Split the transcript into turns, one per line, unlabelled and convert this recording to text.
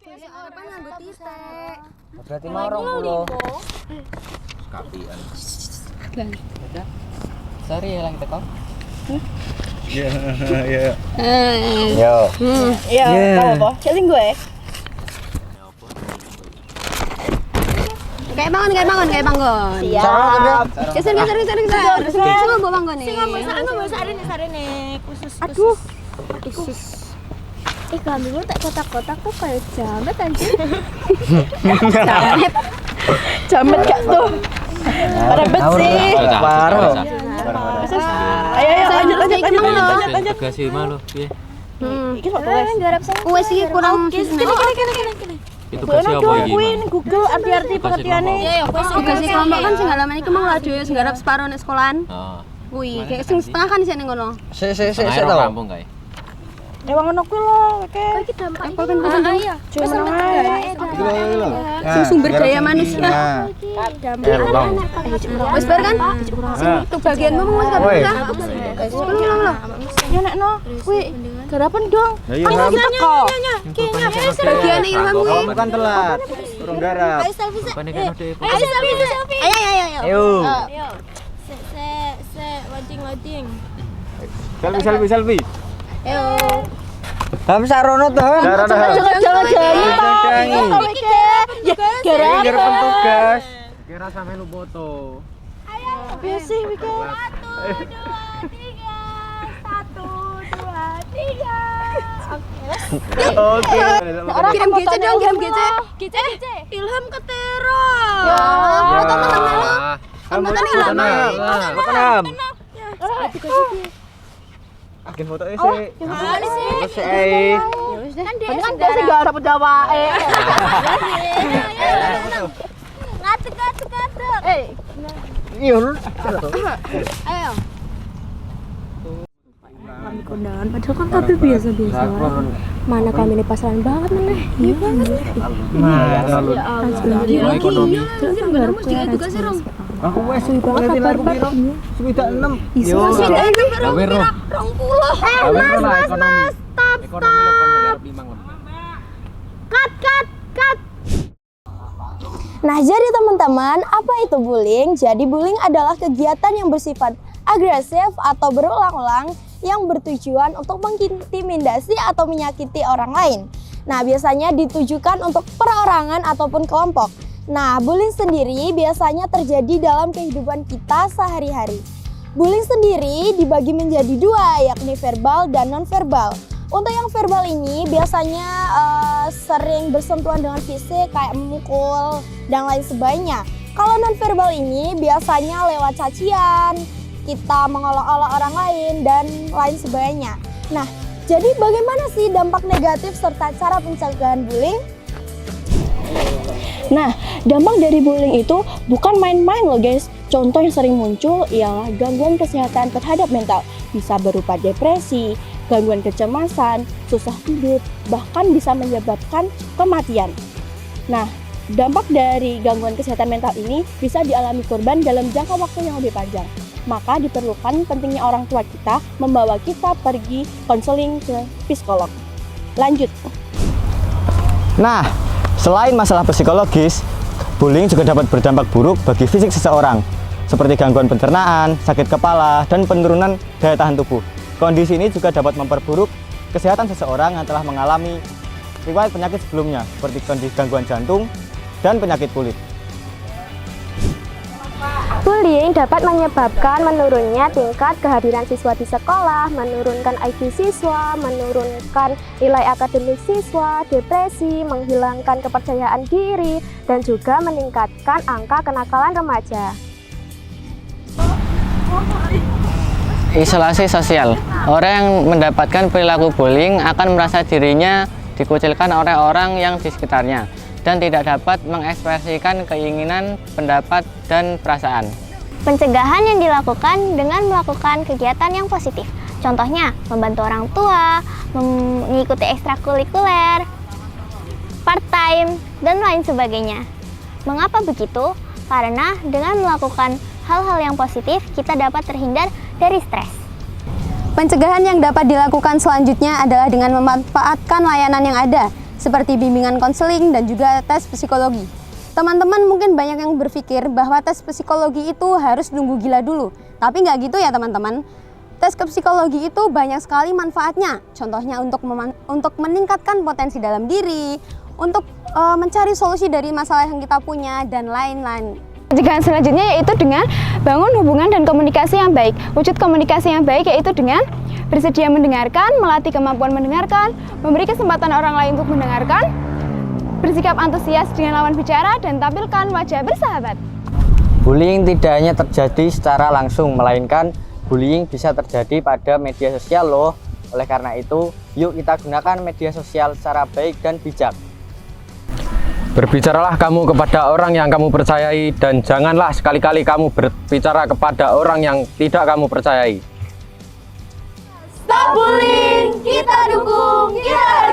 Arepan nganggo titik.
Berarti mau 20. Kapian. Sorry ya lang teko.
Iya, iya.
Yo.
Iya, tahu apa? Celing gue.
Kayak bangun.
Siap.
Geser. Sing mbok bangun nih.
Ngomong sarene khusus.
Aduh.
Kambingmu tak kotak-kotak tuh kayak jamet anjir.
Jamet gak tuh? Rebet sih.
Baru.
Ayo lanjut.
Kasih malu, piye?
Iki kok tulis.
Garap saya.
Wes iki kurang
Kini.
Itu kasih apa iki?
Kuwi Google arti pengertiane.
tugas kelompok kan sing halaman iki mung lha dhewe sing garap separo nek sekolahan.
Heeh.
Kuwi kayak sing setengah kan isine ngono.
Saya tahu. Kampung kae.
Wong ngono kuwi lho, oke.
Iki dampak
Apa kan bukan
iya.
Cuma ae.
sing sumber daya manusia. Wes bar kan? Sing itu bagianmu mung wis kabeh.
Ya nek no, kuwi garapan dong.
Ayo,
Kita teko.
Bagian ilmu kuwi.
bukan telat. Turun garap.
Ayo selfie.
Pane kan ade.
Ayo selfie.
Ayo.
Ayo.
Loading.
Selfie.
Ayo.
Ham sarono to.
Jangan. Ya,
Garap
garapan.
tugas.
Kira sampe lu foto.
Piye sih iki?
1, 2, 3.
Oke.
Kirim GC dong, kirim GC.
Gice.
Ilham Ketero.
Ya.
Hambatan Ilham.
Makan. Agen foto sih. Terus sih.
Kan dia
Kan dia sing garap udah wae.
Ngadeg.
Iya lu.
Ayo.
Kami kondangan padahal kan tapi biasa-biasa. Mana kami ini pasaran banget meneh. Iya banget.
Ekonomi.
Tugas sih, Rom.
Aku wes
Banget kabar piro?
Sudah 6.
Yo.
Gawe ro.
20.
Mas. Ekonomi lo kan garap 5 kon.
Cut. Nah, jadi teman-teman, apa itu bullying? Jadi bullying adalah kegiatan yang bersifat agresif atau berulang-ulang yang bertujuan untuk mengintimidasi atau menyakiti orang lain. Nah, biasanya ditujukan untuk perorangan ataupun kelompok. Nah, bullying sendiri biasanya terjadi dalam kehidupan kita sehari-hari. Bullying sendiri dibagi menjadi dua, yakni verbal dan non-verbal. Untuk yang verbal ini biasanya sering bersentuhan dengan fisik kayak memukul dan lain sebagainya. Kalau non-verbal ini biasanya lewat cacian, kita mengolok-olok orang lain dan lain sebagainya. Nah, jadi bagaimana sih dampak negatif serta cara pencegahan bullying? Nah, dampak dari bullying itu bukan main-main loh guys. Contoh yang sering muncul ialah gangguan kesehatan terhadap mental. Bisa berupa depresi, gangguan kecemasan, susah tidur, bahkan bisa menyebabkan kematian. Nah, dampak dari gangguan kesehatan mental ini bisa dialami korban dalam jangka waktu yang lebih panjang. Maka diperlukan pentingnya orang tua kita membawa kita pergi konseling ke psikolog. Lanjut.
Nah, selain masalah psikologis, bullying juga dapat berdampak buruk bagi fisik seseorang, seperti gangguan pencernaan, sakit kepala, dan penurunan daya tahan tubuh. Kondisi ini juga dapat memperburuk kesehatan seseorang yang telah mengalami riwayat penyakit sebelumnya, seperti kondisi gangguan jantung dan penyakit kulit.
Bullying dapat menyebabkan menurunnya tingkat kehadiran siswa di sekolah, menurunkan IQ siswa, menurunkan nilai akademik siswa, depresi, menghilangkan kepercayaan diri, dan juga meningkatkan angka kenakalan remaja.
Isolasi sosial. Orang yang mendapatkan perilaku bullying akan merasa dirinya dikucilkan oleh orang yang di sekitarnya dan tidak dapat mengekspresikan keinginan, pendapat, dan perasaan.
Pencegahan yang dilakukan dengan melakukan kegiatan yang positif. Contohnya, membantu orang tua, mengikuti ekstrakurikuler, part-time, dan lain sebagainya. Mengapa begitu? Karena dengan melakukan hal-hal yang positif, kita dapat terhindar dari stres.
Pencegahan yang dapat dilakukan selanjutnya adalah dengan memanfaatkan layanan yang ada. seperti bimbingan konseling dan juga tes psikologi. Teman-teman mungkin banyak yang berpikir bahwa tes psikologi itu harus nunggu gila dulu. Tapi nggak gitu ya teman-teman. Tes ke psikologi itu banyak sekali manfaatnya. Contohnya untuk meningkatkan potensi dalam diri, untuk mencari solusi dari masalah yang kita punya, dan lain-lain.
Pencegahan selanjutnya yaitu dengan bangun hubungan dan komunikasi yang baik. Wujud komunikasi yang baik yaitu dengan bersedia mendengarkan, melatih kemampuan mendengarkan, memberi kesempatan orang lain untuk mendengarkan, bersikap antusias dengan lawan bicara, dan tampilkan wajah bersahabat.
Bullying tidak hanya terjadi secara langsung, melainkan bullying bisa terjadi pada media sosial loh. Oleh karena itu, yuk kita gunakan media sosial secara baik dan bijak.
Berbicaralah kamu kepada orang yang kamu percayai dan janganlah sekali-kali kamu berbicara kepada orang yang tidak kamu percayai.
Stop bullying, kita dukung, kita